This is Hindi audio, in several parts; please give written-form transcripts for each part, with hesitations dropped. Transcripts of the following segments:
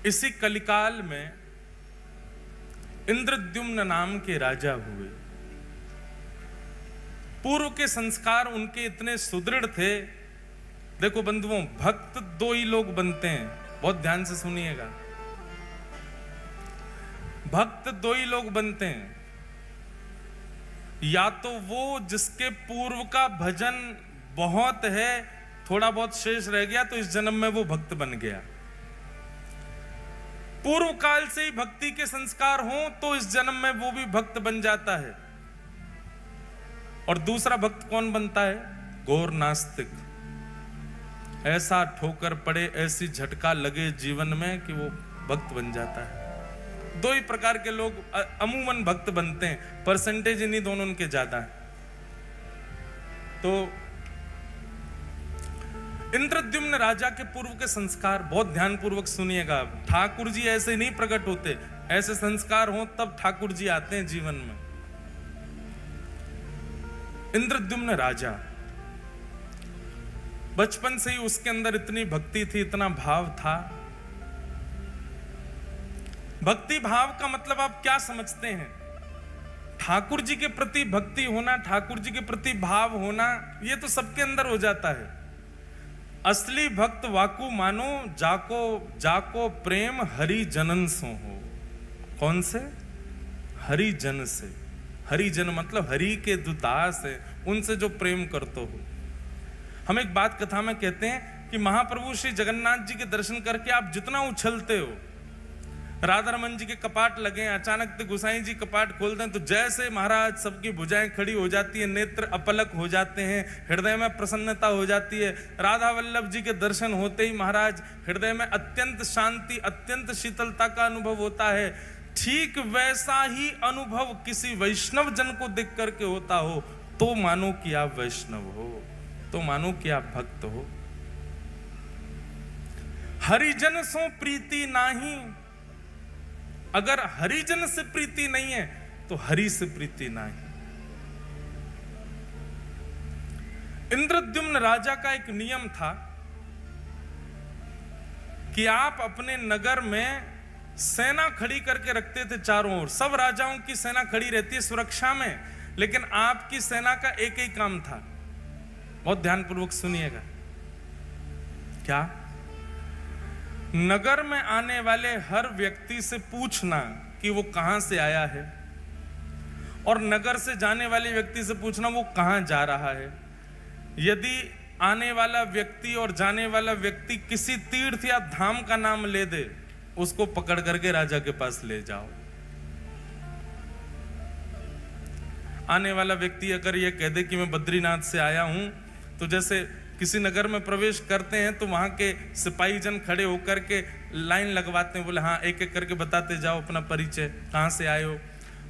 इसी कलिकाल में इंद्रद्युम्न नाम के राजा हुए। पूर्व के संस्कार उनके इतने सुदृढ़ थे। देखो बंधुओं, भक्त दो ही लोग बनते हैं, बहुत ध्यान से सुनिएगा। भक्त दो ही लोग बनते हैं, या तो वो जिसके पूर्व का भजन बहुत है, थोड़ा बहुत शेष रह गया तो इस जन्म में वो भक्त बन गया। पूर्व काल से ही भक्ति के संस्कार हों तो इस जन्म में वो भी भक्त बन जाता है। और दूसरा भक्त कौन बनता है? घोर नास्तिक। ऐसा ठोकर पड़े, ऐसी झटका लगे जीवन में कि वो भक्त बन जाता है। दो ही प्रकार के लोग अमूमन भक्त बनते हैं, परसेंटेज इन्हीं दोनों उनके ज्यादा है। तो इंद्रद्युम्न राजा के पूर्व के संस्कार बहुत ध्यानपूर्वक सुनिएगा। ठाकुर जी ऐसे नहीं प्रकट होते, ऐसे संस्कार हो तब ठाकुर जी आते हैं जीवन में। इंद्रद्युम्न राजा, बचपन से ही उसके अंदर इतनी भक्ति थी, इतना भाव था। भक्ति भाव का मतलब आप क्या समझते हैं? ठाकुर जी के प्रति भक्ति होना, ठाकुर जी के प्रति भाव होना, यह तो सबके अंदर हो जाता है। असली भक्त वाकु मानो, जाको जाको प्रेम हरि जनन सो हो। कौन से? हरि जन से। हरि जन मतलब हरि के दुदास है, उनसे जो प्रेम करते हो। हम एक बात कथा में कहते हैं कि महाप्रभु श्री जगन्नाथ जी के दर्शन करके आप जितना उछलते हो, राधा रमन जी के कपाट लगे, अचानक से गोसाई जी कपाट खोलते हैं तो जैसे महाराज सबकी भुजाएं खड़ी हो जाती है, नेत्र अपलक हो जाते हैं, हृदय में प्रसन्नता हो जाती है। राधा वल्लभ जी के दर्शन होते ही महाराज हृदय में अत्यंत शांति, अत्यंत शीतलता का अनुभव होता है। ठीक वैसा ही अनुभव किसी वैष्णव जन को देख करके होता हो तो मानो कि आप वैष्णव हो, तो मानो कि आप भक्त हो। हरिजन सो प्रीति नाही, अगर हरिजन से प्रीति नहीं है तो हरि से प्रीति नहीं। इंद्रद्युम्न राजा का एक नियम था कि आप अपने नगर में सेना खड़ी करके रखते थे चारों ओर। सब राजाओं की सेना खड़ी रहती है सुरक्षा में, लेकिन आपकी सेना का एक ही काम था। बहुत ध्यानपूर्वक सुनिएगा। क्या? नगर में आने वाले हर व्यक्ति से पूछना कि वो कहां से आया है, और नगर से जाने वाले व्यक्ति से पूछना वो कहां जा रहा है। यदि आने वाला व्यक्ति और जाने वाला व्यक्ति किसी तीर्थ या धाम का नाम ले दे, उसको पकड़ करके राजा के पास ले जाओ। आने वाला व्यक्ति अगर ये कह दे कि मैं बद्रीनाथ से आया हूं, तो जैसे किसी नगर में प्रवेश करते हैं तो वहां के सिपाही जन खड़े होकर के लाइन लगवाते हैं, बोले हाँ एक एक करके बताते जाओ अपना परिचय, कहां से आए हो।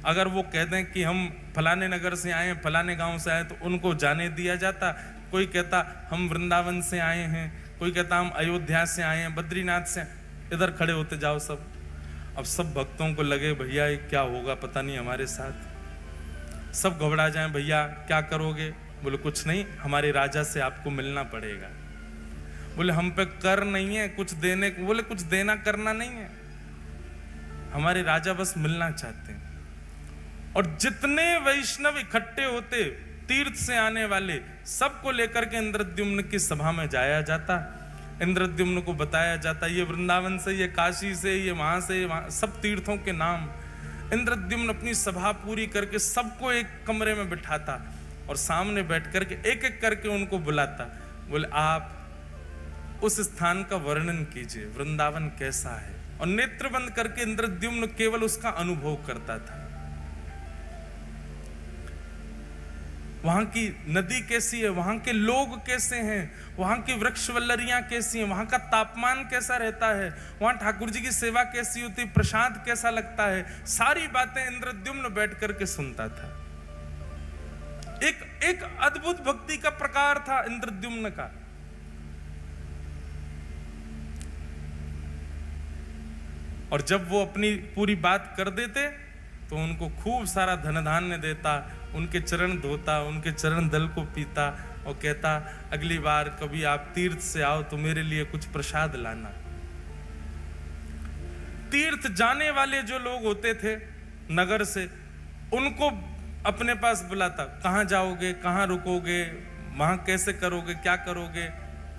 अगर वो कह दें कि हम फलाने नगर से आए हैं, फलाने गांव से आए, तो उनको जाने दिया जाता। कोई कहता हम वृंदावन से आए हैं, कोई कहता हम अयोध्या से आए हैं, बद्रीनाथ से, इधर खड़े होते जाओ सब। अब सब भक्तों को लगे भैया ये क्या होगा पता नहीं हमारे साथ, सब घबरा जाएं, भैया क्या करोगे? बोले कुछ नहीं, हमारे राजा से आपको मिलना पड़ेगा। बोले हम पे कर नहीं है कुछ देने को। बोले कुछ देना करना नहीं है, हमारे राजा बस मिलना चाहते हैं। और जितने वैष्णव इकट्ठे होते तीर्थ से आने वाले, सबको लेकर के इंद्रद्युम्न की सभा में जाया जाता। इंद्रद्युम्न को बताया जाता ये वृंदावन से, ये काशी से, ये वहां से, वहां सब तीर्थों के नाम। इंद्रद्युम्न अपनी सभा पूरी करके सबको एक कमरे में बिठाता और सामने बैठ करके एक एक करके उनको बुलाता। बोले आप उस स्थान का वर्णन कीजिए, वृंदावन कैसा है। और नेत्र बंद करके इंद्रद्युम्न केवल उसका अनुभव करता था। वहां की नदी कैसी है, वहां के लोग कैसे हैं, वहां की वृक्ष वल्लरियां कैसी हैं, वहां का तापमान कैसा रहता है, वहां ठाकुर जी की सेवा कैसी होती, प्रसाद कैसा लगता है, सारी बातें इंद्रद्युम्न बैठ करके सुनता था। एक अद्भुत भक्ति का प्रकार था इंद्रद्युम्न का। और जब वो अपनी पूरी बात कर देते तो उनको खूब सारा धन धान्य देता, उनके चरण धोता, उनके चरण दल को पीता और कहता अगली बार कभी आप तीर्थ से आओ तो मेरे लिए कुछ प्रसाद लाना। तीर्थ जाने वाले जो लोग होते थे नगर से, उनको अपने पास बुलाता, कहाँ जाओगे, कहाँ रुकोगे, वहाँ कैसे करोगे, क्या करोगे,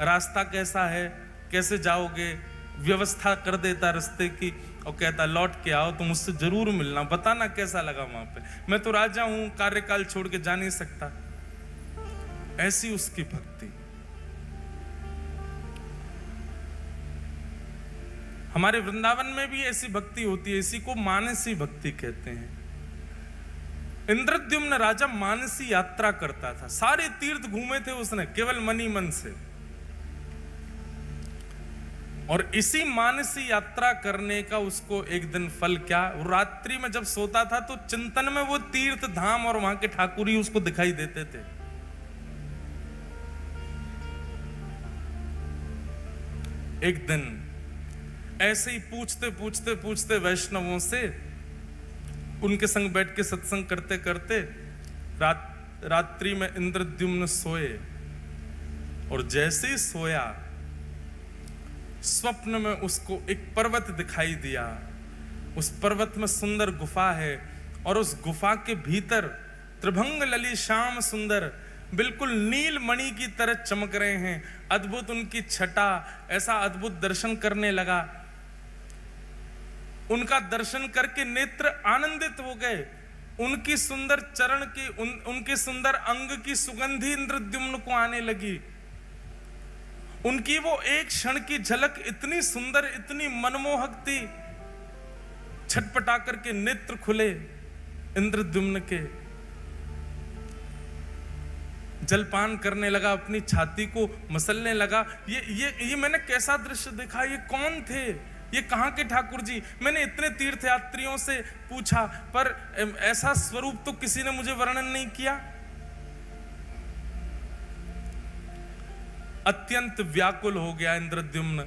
रास्ता कैसा है, कैसे जाओगे, व्यवस्था कर देता रास्ते की, और कहता लौट के आओ तो मुझसे जरूर मिलना, बताना कैसा लगा वहां पे, मैं तो राजा हूं, कार्यकाल छोड़ के जा नहीं सकता। ऐसी उसकी भक्ति। हमारे वृंदावन में भी ऐसी भक्ति होती है, इसी को मानसी भक्ति कहते हैं। इंद्रद्युम्न राजा मानसी यात्रा करता था, सारे तीर्थ घूमे थे उसने केवल मनी मन से, और इसी मानसी यात्रा करने का उसको एक दिन फल क्या, रात्रि में जब सोता था तो चिंतन में वो तीर्थ धाम और वहां के ठाकुर ही उसको दिखाई देते थे। एक दिन ऐसे ही पूछते पूछते पूछते वैष्णवों से, उनके संग बैठ के सत्संग करते करते रात्रि में इंद्रद्युम्न सोए, और जैसे ही सोया स्वप्न में उसको एक पर्वत दिखाई दिया। उस पर्वत में सुंदर गुफा है, और उस गुफा के भीतर त्रिभंग लली श्याम सुंदर बिल्कुल नील मणि की तरह चमक रहे हैं। अद्भुत उनकी छटा, ऐसा अद्भुत दर्शन करने लगा। उनका दर्शन करके नेत्र आनंदित हो गए। उनकी सुंदर चरण की, उनके सुंदर अंग की सुगंधी इंद्रद्युम्न को आने लगी। उनकी वो एक क्षण की झलक इतनी सुंदर, इतनी मनमोहक थी। छटपटा करके नेत्र खुले इंद्रद्युम्न के, जलपान करने लगा, अपनी छाती को मसलने लगा। ये मैंने कैसा दृश्य देखा, ये कौन थे, ये कहाँ के ठाकुर जी। मैंने इतने तीर्थयात्रियों से पूछा, पर ऐसा स्वरूप तो किसी ने मुझे वर्णन नहीं किया। अत्यंत व्याकुल हो गया इंद्रद्युम्न।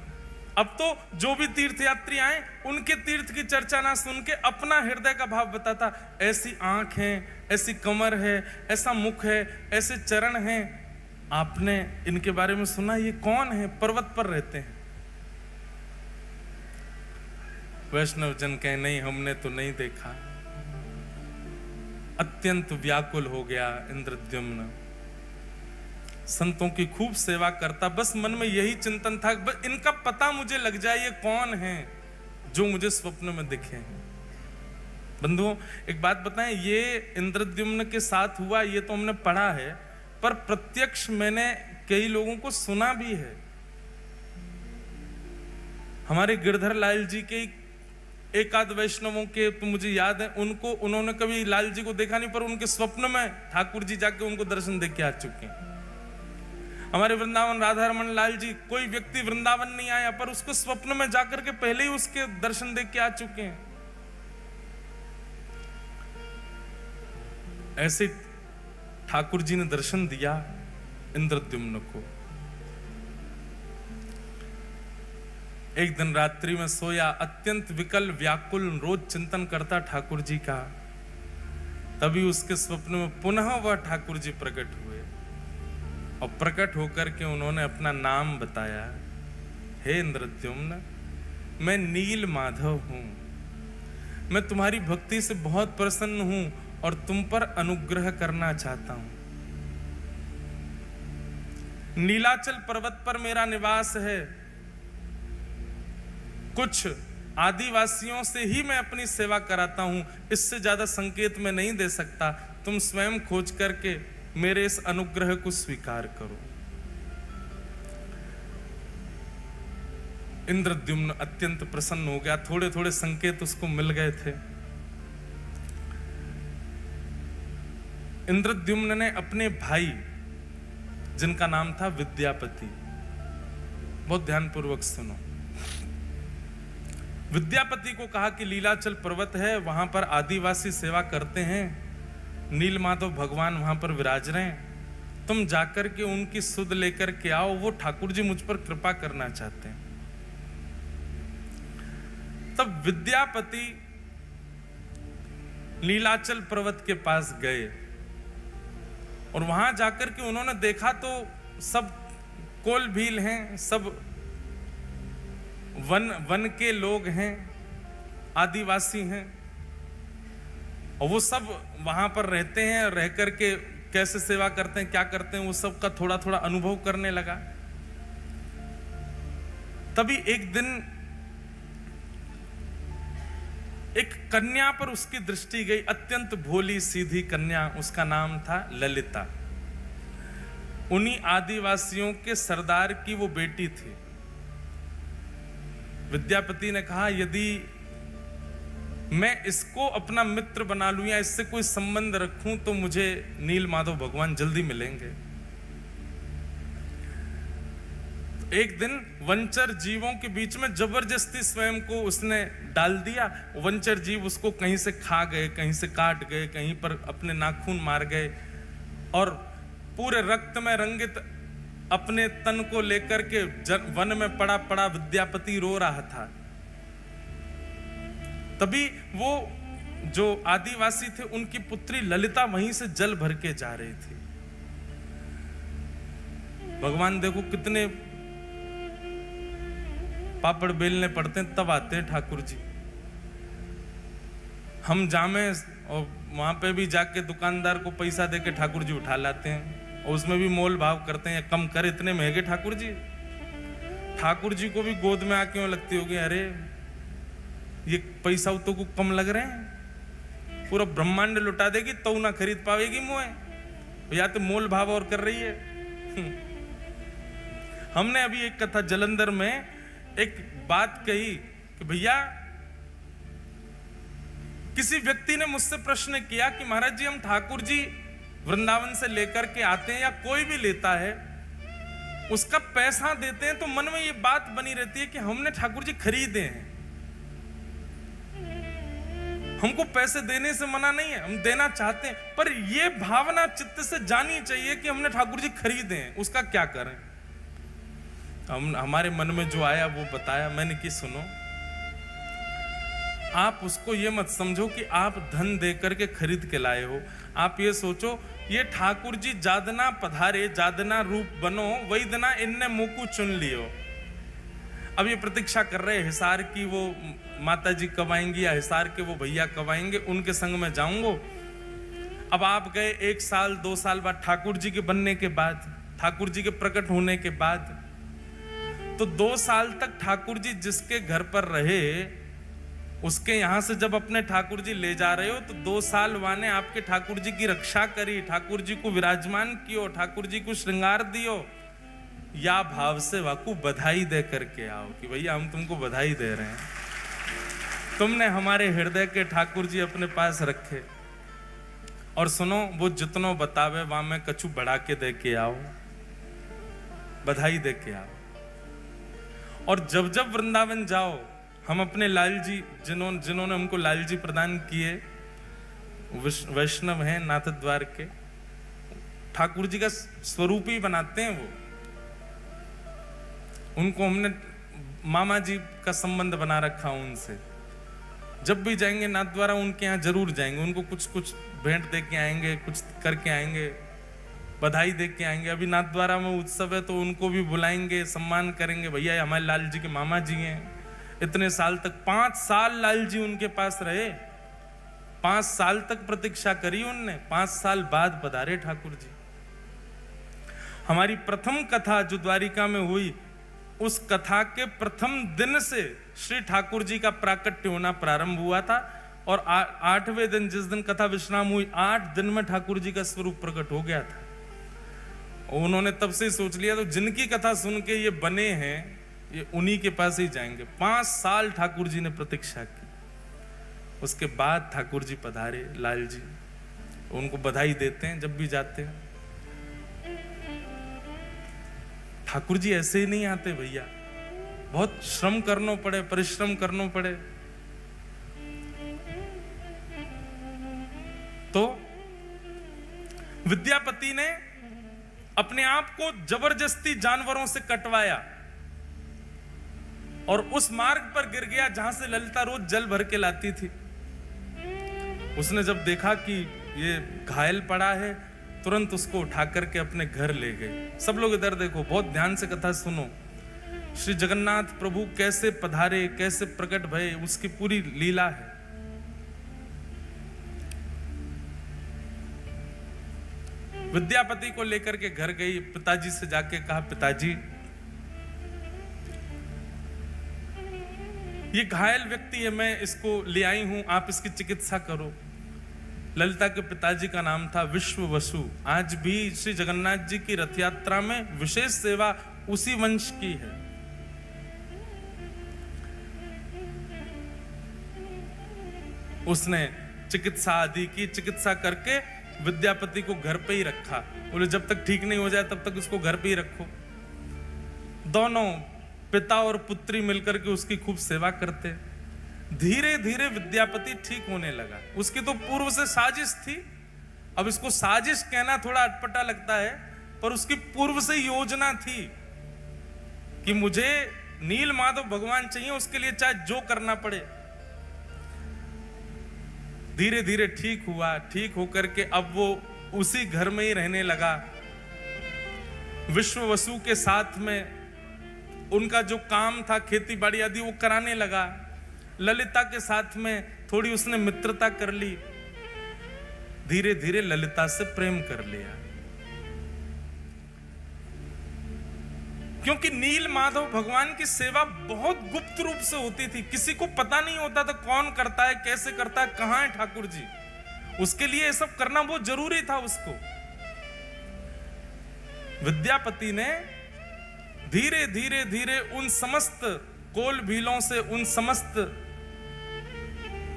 अब तो जो भी तीर्थयात्री आए उनके तीर्थ की चर्चा ना सुन के अपना हृदय का भाव बताता। ऐसी आंख है, ऐसी कमर है, ऐसा मुख है, ऐसे चरण हैं, आपने इनके बारे में सुना, ये कौन है, पर्वत पर रहते हैं। वैष्णव जन कहे नहीं, हमने तो नहीं देखा। अत्यंत व्याकुल हो गया इंद्रद्युम्न। संतों की खूब सेवा करता, बस मन में यही चिंतन था, बस इनका पता मुझे लग जाए, ये कौन है जो मुझे स्वप्न में दिखे हैं। बंधुओं एक बात बताएं, ये इंद्रद्युम्न के साथ हुआ ये तो हमने पढ़ा है, पर प्रत्यक्ष मैंने कई लोगों को सुना भी है। हमारे गिरधर लाल जी के एक आध वैष्णवों के तो मुझे याद है, उन्होंने कभी लाल जी को देखा नहीं, पर उनके स्वप्न में ठाकुर जी जाके उनको दर्शन देख के आ चुके हैं। हमारे वृंदावन राधा रमन लाल जी, कोई व्यक्ति वृंदावन नहीं आया पर उसको स्वप्न में जाकर के पहले ही उसके दर्शन देख के आ चुके हैं। ऐसे ठाकुर जी ने दर्शन दिया इंद्रद्युम्न को। एक दिन रात्रि में सोया, अत्यंत विकल व्याकुल रोज चिंतन करता ठाकुर जी का। तभी उसके स्वप्न में पुनः वह ठाकुर जी प्रकट हुए, और प्रकट होकर के उन्होंने अपना नाम बताया। हे इंद्रद्युम्न, मैं नील माधव हूं, मैं तुम्हारी भक्ति से बहुत प्रसन्न हूं और तुम पर अनुग्रह करना चाहता हूं। नीलाचल पर्वत पर मेरा निवास है। कुछ आदिवासियों से ही मैं अपनी सेवा कराता हूं, इससे ज्यादा संकेत मैं नहीं दे सकता। तुम स्वयं खोज करके मेरे इस अनुग्रह को स्वीकार करो। इंद्रद्युम्न अत्यंत प्रसन्न हो गया। थोड़े थोड़े संकेत उसको मिल गए थे। इंद्रद्युम्न ने अपने भाई, जिनका नाम था विद्यापति, बहुत ध्यानपूर्वक सुनो, विद्यापति को कहा कि लीलाचल पर्वत है, वहां पर आदिवासी सेवा करते हैं, नीलमाधव भगवान वहां पर विराज रहे हैं, तुम जाकर के उनकी सुध लेकर के आओ, वो ठाकुर जी मुझ पर कृपा करना चाहते हैं। तब विद्यापति नीलाचल पर्वत के पास गए, और वहां जाकर के उन्होंने देखा तो सब कोल भील हैं, सब वन के लोग हैं, आदिवासी हैं और वो सब वहां पर रहते हैं, रह करके कैसे सेवा करते हैं, क्या करते हैं, वो सब का थोड़ा थोड़ा अनुभव करने लगा। तभी एक दिन एक कन्या पर उसकी दृष्टि गई, अत्यंत भोली सीधी कन्या, उसका नाम था ललिता। उन्हीं आदिवासियों के सरदार की वो बेटी थी। विद्यापति ने कहा, यदि मैं इसको अपना मित्र बना लूं या इससे कोई संबंध रखूं तो मुझे नील माधव भगवान जल्दी मिलेंगे। एक दिन वंचर जीवों के बीच में जबरदस्ती स्वयं को उसने डाल दिया। वंचर जीव उसको कहीं से खा गए, कहीं से काट गए, कहीं पर अपने नाखून मार गए और पूरे रक्त में रंगित अपने तन को लेकर के वन में पड़ा पड़ा विद्यापति रो रहा था। तभी वो जो आदिवासी थे उनकी पुत्री ललिता वहीं से जल भर के जा रही थी। भगवान देखो कितने पापड़ बेलने पड़ते हैं तब आते हैं ठाकुर जी। हम जामे और वहां पे भी जाके दुकानदार को पैसा देके ठाकुर जी उठा लाते हैं और उसमें भी मोल भाव करते हैं, कम कर, इतने महंगे ठाकुर जी। ठाकुर जी को भी गोद में आके लगती होगी, अरे ये पैसा तो को कम लग रहे हैं, पूरा ब्रह्मांड लुटा देगी तो ना खरीद पाएगी मुँह, या तो मोल भाव और कर रही है। हमने अभी एक कथा जलंधर में एक बात कही कि भैया, किसी व्यक्ति ने मुझसे प्रश्न किया कि महाराज जी, हम ठाकुर जी वृंदावन से लेकर के आते हैं या कोई भी लेता है उसका पैसा देते हैं तो मन में ये बात बनी रहती है कि हमने ठाकुर जी खरीदे हैं। हमको पैसे देने से मना नहीं है, हम देना चाहते हैं, पर ये भावना चित्त से जानी चाहिए कि हमने ठाकुर जी खरीदे हैं, उसका क्या करें। हमारे मन में जो आया वो बताया मैंने कि सुनो, आप उसको ये मत समझो कि आप धन दे करके खरीद के लाए हो। आप ये सोचो, ये ठाकुर जी जादना पधारे, जादना रूप बनो, वही दना इनने मुकु चुन लियो। अब ये प्रतीक्षा कर रहे हिसार की वो माता जी कब आएंगी या हिसार के वो भैया कब आएंगे, उनके संग में जाऊंगा। अब आप गए 1 साल 2 साल बाद, ठाकुर जी के बनने के बाद, ठाकुर जी के प्रकट होने के बाद, तो 2 साल तक ठाकुर जी जिसके घर पर रहे उसके यहां से जब अपने ठाकुर जी ले जा रहे हो तो 2 साल वाने आपके ठाकुर जी की रक्षा करी, ठाकुर जी को विराजमान कियो, ठाकुर जी को श्रृंगार दियो, या भाव से वाकू बधाई दे करके आओ कि भैया हम तुमको बधाई दे रहे हैं, तुमने हमारे हृदय के ठाकुर जी अपने पास रखे। और सुनो, वो जितनो बतावे वहां में कछु बढ़ा के दे के आओ, बधाई दे के आओ। और जब जब वृंदावन जाओ, हम अपने लाल जी जिन्होंने हमको लाल जी प्रदान किए, वैष्णव हैं नाथ द्वार के, ठाकुर जी का स्वरूप ही बनाते हैं वो। उनको हमने मामा जी का संबंध बना रखा उनसे। जब भी जाएंगे नाथ द्वारा उनके यहाँ जरूर जाएंगे, उनको कुछ कुछ भेंट दे के आएंगे, कुछ करके आएंगे, बधाई दे के आएंगे। अभी नाथ द्वारा में उत्सव है तो उनको भी बुलाएंगे, सम्मान करेंगे, भैया हमारे लाल जी के मामा जी हैं। इतने साल तक 5 साल लाल जी उनके पास रहे, 5 साल तक प्रतीक्षा करी उनने, 5 साल बाद पधारे ठाकुर जी। हमारी प्रथम कथा जो द्वारिका में हुई, उस कथा के प्रथम दिन से श्री ठाकुर जी का प्राकट्य होना प्रारंभ हुआ था और 8वें दिन जिस दिन कथा विश्राम हुई, 8 दिन में ठाकुर जी का स्वरूप प्रकट हो गया था। उन्होंने तब से सोच लिया तो जिनकी कथा सुन के ये बने हैं ये उन्हीं के पास ही जाएंगे। 5 साल ठाकुर जी ने प्रतीक्षा की, उसके बाद ठाकुर जी पधारे लाल जी। उनको बधाई देते हैं जब भी जाते हैं। ठाकुर जी ऐसे ही नहीं आते भैया, बहुत श्रम करना पड़े, परिश्रम करना पड़े। तो विद्यापति ने अपने आप को जबरदस्ती जानवरों से कटवाया और उस मार्ग पर गिर गया जहां से ललिता रोज जल भर के लाती थी। उसने जब देखा कि ये घायल पड़ा है, तुरंत उसको उठा करके अपने घर ले गई। सब लोग इधर देखो, बहुत ध्यान से कथा सुनो। श्री जगन्नाथ प्रभु कैसे पधारे, कैसे प्रकट भये, उसकी पूरी लीला है। विद्यापति को लेकर के घर गई, पिताजी से जाके कहा, पिताजी ये घायल व्यक्ति है, मैं इसको ले आई हूं, आप इसकी चिकित्सा करो। ललिता के पिताजी का नाम था विश्ववसु। आज भी श्री जगन्नाथ जी की रथ यात्रा में विशेष सेवा उसी वंश की है। उसने चिकित्सा आदि की, चिकित्सा करके विद्यापति को घर पे ही रखा। बोले जब तक ठीक नहीं हो जाए तब तक उसको घर पे ही रखो। दोनों पिता और पुत्री मिलकर के उसकी खूब सेवा करते। धीरे धीरे विद्यापति ठीक होने लगा। उसकी तो पूर्व से साजिश थी, अब इसको साजिश कहना थोड़ा अटपटा लगता है, पर उसकी पूर्व से योजना थी कि मुझे नील माधव भगवान चाहिए, उसके लिए चाहे जो करना पड़े। धीरे धीरे ठीक हुआ, ठीक होकर के अब वो उसी घर में ही रहने लगा। विश्ववसु के साथ में उनका जो काम था, खेती बाड़ी आदि, वो कराने लगा। ललिता के साथ में थोड़ी उसने मित्रता कर ली। धीरे धीरे ललिता से प्रेम कर लिया, क्योंकि नील माधव भगवान की सेवा बहुत गुप्त रूप से होती थी। किसी को पता नहीं होता था कौन करता है, कैसे करता है, कहां है ठाकुर जी। उसके लिए ये सब करना बहुत जरूरी था उसको। विद्यापति ने धीरे धीरे धीरे उन समस्त कोल भीलों से, उन समस्त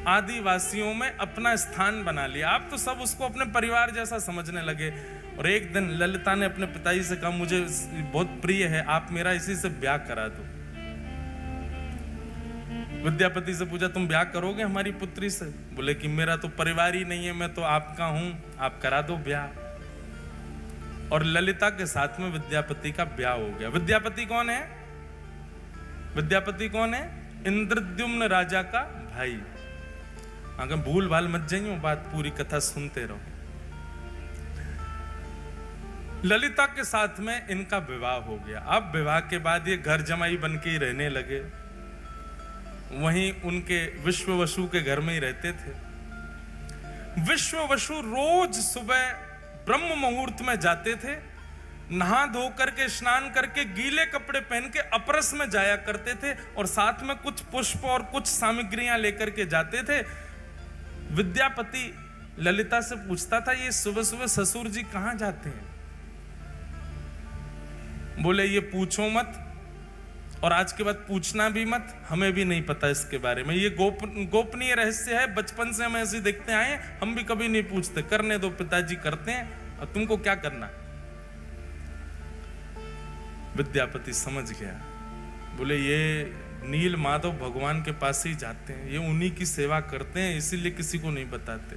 आदिवासियों में अपना स्थान बना लिया। आप तो सब उसको अपने परिवार जैसा समझने लगे। और एक दिन ललिता ने अपने पिताजी से कहा, मुझे बहुत प्रिय है, आप मेरा इसी से ब्याह करा दो। विद्यापति से पूछा, तुम ब्याह करोगे हमारी पुत्री से? बोले कि मेरा तो परिवार ही नहीं है, मैं तो आपका हूं, आप करा दो ब्याह। और ललिता के साथ में विद्यापति का ब्याह हो गया। विद्यापति कौन है? विद्यापति कौन है? इंद्रद्युम्न राजा का भाई। अगर भूल भाल मत जाइए, बात पूरी कथा सुनते रहो। ललिता के साथ में इनका विवाह हो गया। अब विवाह के बाद ये घर जमाई बन के ही रहने लगे। वहीं उनके विश्ववसु के घर में ही रहते थे। विश्ववसु रोज सुबह ब्रह्म मुहूर्त में जाते थे, नहा धो करके, स्नान करके, गीले कपड़े पहन के अपरस में जाया करते थे, और साथ में कुछ पुष्प और कुछ सामग्रियां लेकर के जाते थे। विद्यापति ललिता से पूछता था, ये सुबह सुबह ससुर जी कहां जाते हैं? बोले ये पूछो मत, और आज के बाद पूछना भी मत, हमें भी नहीं पता इसके बारे में। ये गोपनीय रहस्य है, बचपन से हम ऐसे देखते आए, हम भी कभी नहीं पूछते। करने दो, पिताजी करते हैं, और तुमको क्या करना। विद्यापति समझ गया। बोले ये नील माधव भगवान के पास ही जाते हैं, ये उन्हीं की सेवा करते हैं, इसीलिए किसी को नहीं बताते।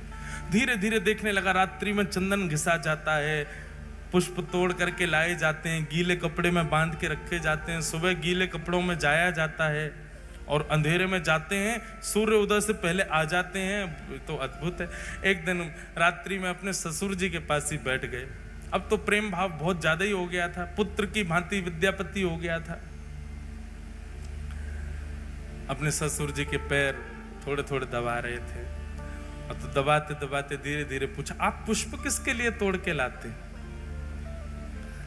धीरे धीरे देखने लगा, रात्रि में चंदन घिसा जाता है, पुष्प तोड़ करके लाए जाते हैं, गीले कपड़े में बांध के रखे जाते हैं, सुबह गीले कपड़ों में जाया जाता है, और अंधेरे में जाते हैं, सूर्य उदय से पहले आ जाते हैं। तो अद्भुत है। एक दिन रात्रि में अपने ससुर जी के पास ही बैठ गए। अब तो प्रेम भाव बहुत ज्यादा ही हो गया था, पुत्र की भांति विद्यापति हो गया था। अपने ससुर जी के पैर थोड़े थोड़े दबा रहे थे, और तो दबाते दबाते धीरे धीरे पूछा, आप पुष्प किसके लिए तोड़ के लाते हैं?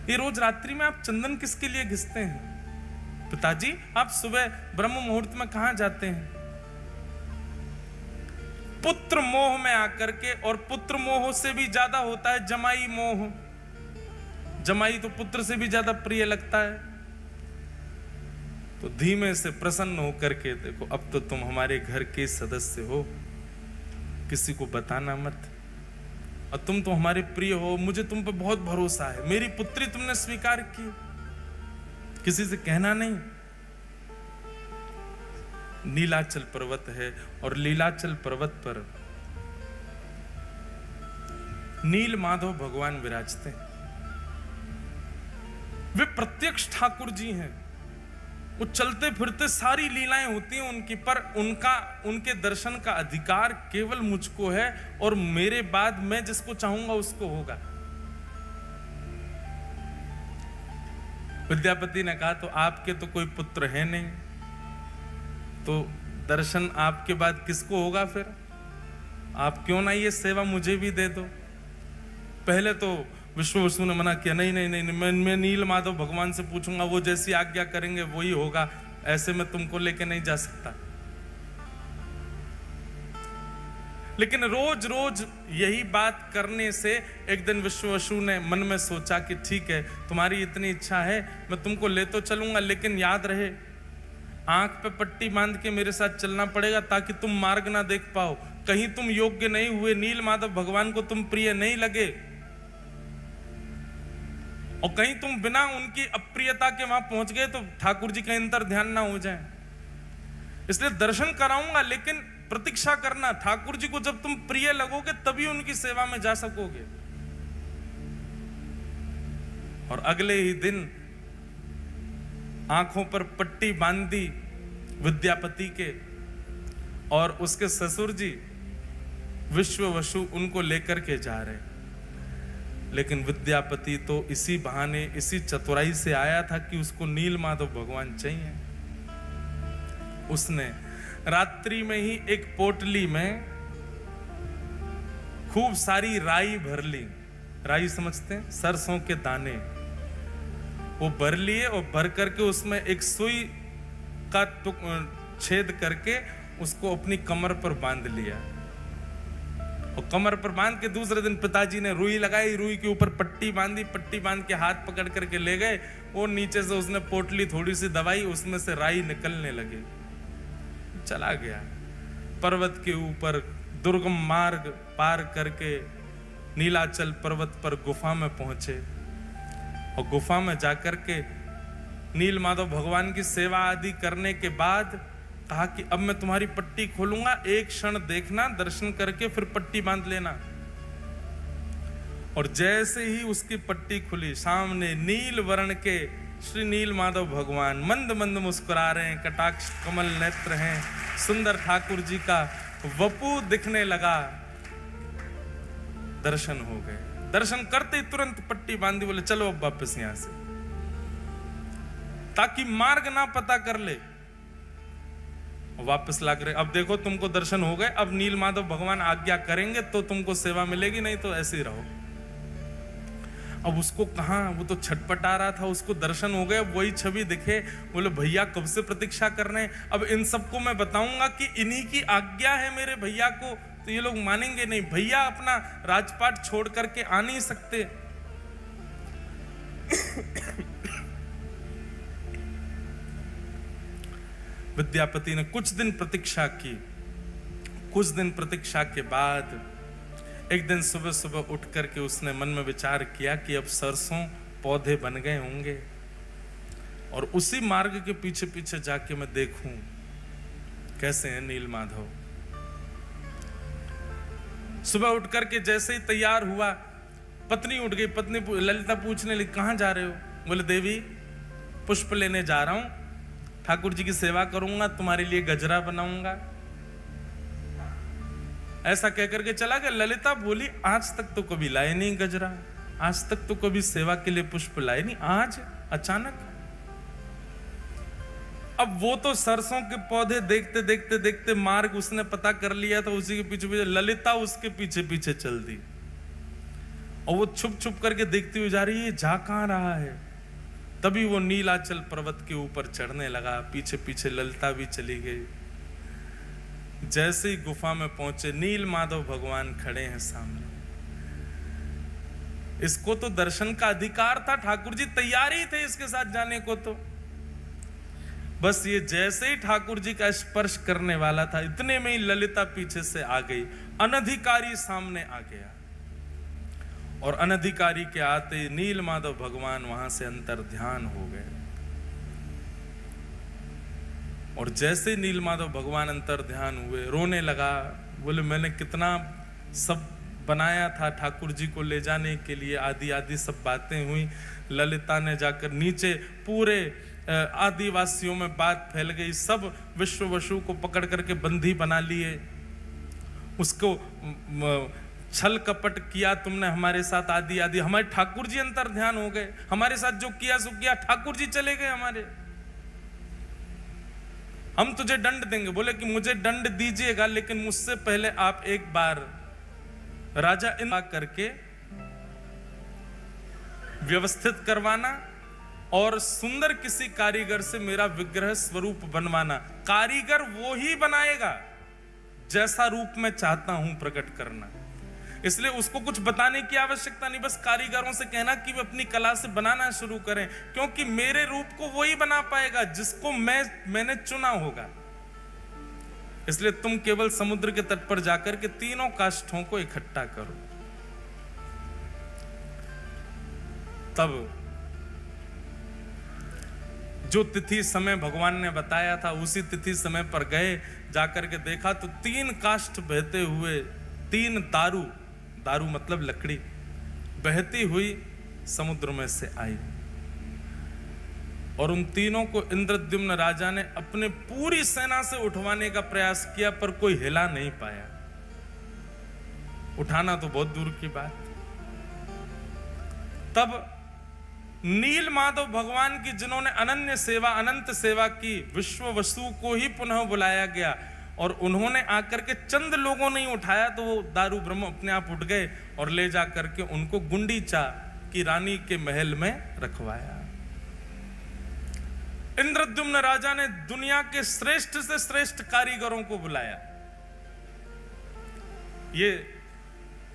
ये रोज रात्रि में आप चंदन किसके लिए घिसते हैं? पिताजी आप सुबह ब्रह्म मुहूर्त में कहां जाते हैं? पुत्र मोह में आकर के, और पुत्र मोह से भी ज्यादा होता है जमाई मोह। जमाई तो पुत्र से भी ज्यादा प्रिय लगता है। तो धीमे से प्रसन्न होकर के, देखो अब तो तुम हमारे घर के सदस्य हो, किसी को बताना मत, और तुम तो हमारे प्रिय हो, मुझे तुम पे बहुत भरोसा है, मेरी पुत्री तुमने स्वीकार की, किसी से कहना नहीं। नीलाचल पर्वत है, और लीलाचल पर्वत पर नील माधव भगवान विराजते हैं। वे प्रत्यक्ष ठाकुर जी हैं। वो चलते फिरते सारी लीलाएं होती हैं उनकी, पर उनके दर्शन का अधिकार केवल मुझको है, और मेरे बाद मैं जिसको चाहूंगा उसको होगा। विद्यापति ने कहा तो आपके तो कोई पुत्र है नहीं, तो दर्शन आपके बाद किसको होगा फिर? आप क्यों ना ये सेवा मुझे भी दे दो। पहले तो विश्ववसु ने मना किया, नहीं नहीं नहीं, मैं नील माधव भगवान से पूछूंगा, वो जैसी आज्ञा करेंगे वही होगा, ऐसे में तुमको लेके नहीं जा सकता। लेकिन रोज रोज यही बात करने से एक दिन विश्ववसु ने मन में सोचा कि ठीक है, तुम्हारी इतनी इच्छा है, मैं तुमको ले तो चलूंगा, लेकिन याद रहे आंख पे पट्टी बांध के मेरे साथ चलना पड़ेगा, ताकि तुम मार्ग ना देख पाओ। कहीं तुम योग्य नहीं हुए, नील माधव भगवान को तुम प्रिय नहीं लगे, और कहीं तुम बिना उनकी अप्रियता के वहां पहुंच गए तो ठाकुर जी का अंतर ध्यान ना हो जाए। इसलिए दर्शन कराऊंगा, लेकिन प्रतीक्षा करना, ठाकुर जी को जब तुम प्रिय लगोगे तभी उनकी सेवा में जा सकोगे। और अगले ही दिन आंखों पर पट्टी बांधी विद्यापति के, और उसके ससुर जी विश्ववसु उनको लेकर के जा रहे। लेकिन विद्यापति तो इसी बहाने, इसी चतुराई से आया था कि उसको नील माधव भगवान चाहिए। उसने रात्रि में ही एक पोटली में खूब सारी राई भर ली। राई समझते हैं, सरसों के दाने, वो भर लिए, और भर करके उसमें एक सुई का छेद करके उसको अपनी कमर पर बांध लिया। और कमर पर बांध के दूसरे दिन पिताजी ने रुई लगाई, रुई के ऊपर पट्टी बांधी, पट्टी बांध के हाथ पकड़ करके ले गए। वो नीचे से उसने पोटली थोड़ी सी दबाई, उसमें से राई निकलने लगे। चला गया पर्वत के ऊपर, दुर्गम मार्ग पार करके नीलाचल पर्वत पर गुफा में पहुंचे। और गुफा में जाकर के नील माधव भगवान की सेवा आदि करने के बाद कहा कि अब मैं तुम्हारी पट्टी खोलूंगा, एक क्षण देखना, दर्शन करके फिर पट्टी बांध लेना। और जैसे ही उसकी पट्टी खुली, सामने नील वर्ण के श्री नील माधव भगवान मंद मंद मुस्कुरा रहे हैं, कटाक्ष कमल नेत्र हैं, सुंदर ठाकुर जी का वपु दिखने लगा। दर्शन हो गए। दर्शन करते ही तुरंत पट्टी बांधी, बोले चलो अब वापस यहां से, ताकि मार्ग ना पता कर ले। वापस ला कर, अब देखो तुमको दर्शन हो गए, अब नील माधव भगवान आज्ञा करेंगे तो तुमको सेवा मिलेगी, नहीं तो ऐसे ही रहो। अब उसको कहां, वो तो छटपटा रहा था, उसको दर्शन हो गए, वही छवि दिखे, बोले भैया कब से प्रतीक्षा कर रहे हैं, अब इन सबको मैं बताऊंगा कि इन्हीं की आज्ञा है मेरे भैया को, तो ये लोग मानेंगे नहीं। भैया अपना राजपाट छोड़ करके आ नहीं सकते। विद्यापति ने कुछ दिन प्रतीक्षा की। कुछ दिन प्रतीक्षा के बाद एक दिन सुबह सुबह उठ करके उसने मन में विचार किया कि अब सरसों पौधे बन गए होंगे, और उसी मार्ग के पीछे पीछे जाके मैं देखूं कैसे है नील माधव। सुबह उठ करके जैसे ही तैयार हुआ, पत्नी उठ गई। पत्नी ललिता पूछने लगी, कहां जा रहे हो? बोले देवी पुष्प लेने जा रहा हूं, ठाकुर जी की सेवा करूंगा, तुम्हारे लिए गजरा बनाऊंगा। ऐसा कहकर के चला गया। ललिता बोली, आज तक तो कभी लाए नहीं गजरा, आज तक तो कभी सेवा के लिए पुष्प लाए नहीं, आज अचानक। अब वो तो सरसों के पौधे देखते देखते देखते मार्ग उसने पता कर लिया, तो उसी के पीछे पीछे ललिता उसके पीछे पीछे चल दी, और वो छुप छुप करके देखती हुई जा रही है, जा कहां रहा है। तभी वो नीलाचल पर्वत के ऊपर चढ़ने लगा, पीछे पीछे ललिता भी चली गई। जैसे ही गुफा में पहुंचे, नील माधव भगवान खड़े हैं सामने। इसको तो दर्शन का अधिकार था, ठाकुर जी तैयार ही थे इसके साथ जाने को। तो बस ये जैसे ही ठाकुर जी का स्पर्श करने वाला था, इतने में ही ललिता पीछे से आ गई, अनधिकारी सामने आ गया। और अनधिकारी के आते नील माधव भगवान वहां से अंतर ध्यान हो गए। और जैसे नील माधव भगवान अंतर ध्यान हुए, रोने लगा। बोले मैंने कितना सब बनाया था ठाकुर जी को ले जाने के लिए, आदि आदि सब बातें हुई। ललिता ने जाकर नीचे पूरे आदिवासियों में बात फैल गई, सब विश्ववसु को पकड़ करके बंदी बना लिए, उसको छल कपट किया तुमने हमारे साथ, आदि आदि। हमारे ठाकुर जी अंतर ध्यान हो गए, हमारे साथ जो किया सो किया, ठाकुर जी चले गए हमारे। हम तुझे दंड देंगे। बोले कि मुझे दंड दीजिएगा, लेकिन मुझसे पहले आप एक बार राजा इन करके व्यवस्थित करवाना और सुंदर किसी कारीगर से मेरा विग्रह स्वरूप बनवाना। कारीगर वो ही बनाएगा जैसा रूप मैं चाहता हूं प्रकट करना, इसलिए उसको कुछ बताने की आवश्यकता नहीं। बस कारीगरों से कहना कि वे अपनी कला से बनाना शुरू करें, क्योंकि मेरे रूप को वही बना पाएगा जिसको मैंने चुना होगा। इसलिए तुम केवल समुद्र के तट पर जाकर के तीनों काष्ठों को इकट्ठा करो। तब जो तिथि समय भगवान ने बताया था उसी तिथि समय पर गए, जाकर के देखा तो 3 काष्ठ बहते हुए, 3 दारू, दारू मतलब लकड़ी, बहती हुई समुद्र में से आई। और उन तीनों को इंद्रद्युम्न राजा ने अपने पूरी सेना से उठवाने का प्रयास किया, पर कोई हिला नहीं पाया। उठाना तो बहुत दूर की बात। तब नील माधव भगवान की, जिन्होंने अनन्य सेवा, अनंत सेवा की, विश्व वसु को ही पुनः बुलाया गया और उन्होंने आकर के चंद लोगों ने उठाया तो वो दारू ब्रह्म अपने आप उठ गए और ले जाकर के उनको गुंडीचा की रानी के महल में रखवाया। इंद्रद्युम्न राजा ने दुनिया के श्रेष्ठ से श्रेष्ठ कारीगरों को बुलाया। ये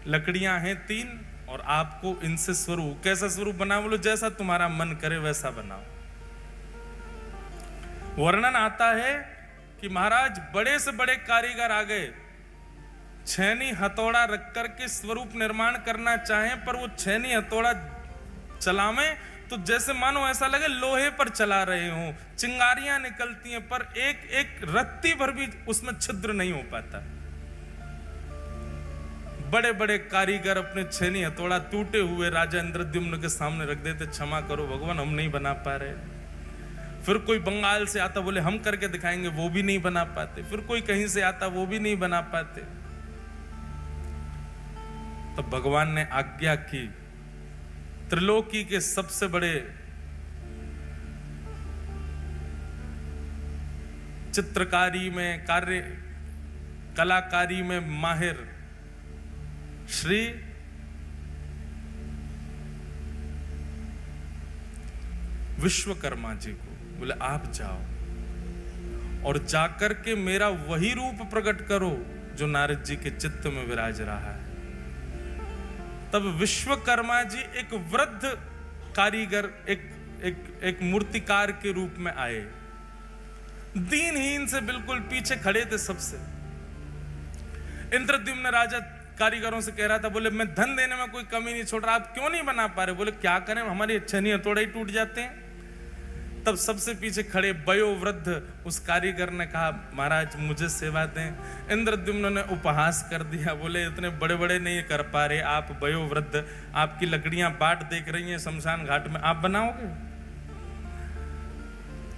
लकड़ियां हैं 3 और आपको इनसे स्वरूप, कैसा स्वरूप बनाओ? बोलो जैसा तुम्हारा मन करे वैसा बनाओ। वर्णन आता है कि महाराज बड़े से बड़े कारीगर आ गए, छेनी हथौड़ा रख करके स्वरूप निर्माण करना चाहें, पर वो छेनी हथौड़ा चलावें तो जैसे मानो ऐसा लगे लोहे पर चला रहे हो। चिंगारियां निकलती हैं पर एक एक रत्ती भर भी उसमें छिद्र नहीं हो पाता। बड़े बड़े कारीगर अपने छेनी हथौड़ा टूटे हुए राजा इंद्रद्युम्न के सामने रख देते, क्षमा करो भगवान हम नहीं बना पा रहे। फिर कोई बंगाल से आता, बोले हम करके दिखाएंगे, वो भी नहीं बना पाते। फिर कोई कहीं से आता, वो भी नहीं बना पाते। तब भगवान ने आज्ञा की, त्रिलोकी के सबसे बड़े चित्रकारी में, कार्य कलाकारी में माहिर श्री विश्वकर्मा जी को बोले आप जाओ और जाकर के मेरा वही रूप प्रकट करो जो नारद जी के चित्त में विराज रहा है। तब विश्वकर्मा जी एक वृद्ध कारीगर, एक मूर्तिकार के रूप में आए, दीनहीन से बिल्कुल पीछे खड़े थे सबसे। इंद्रद्युम्न राजा कारीगरों से कह रहा था, बोले मैं धन देने में कोई कमी नहीं छोड़ रहा, आप क्यों नहीं बना पा रहे? बोले क्या करें, हमारी छेनी हथौड़े ही टूट जाते हैं। तब सबसे पीछे खड़े वयोवृद्ध उस कारीगर ने कहा, महाराज मुझे सेवा दें। इंद्रद्युम्न ने उपहास कर दिया, बोले इतने बड़े बड़े नहीं कर पा रहे आप वयोवृद्ध, आपकी लकड़ियां बाट देख रही हैं शमशान घाट में, आप बनाओगे?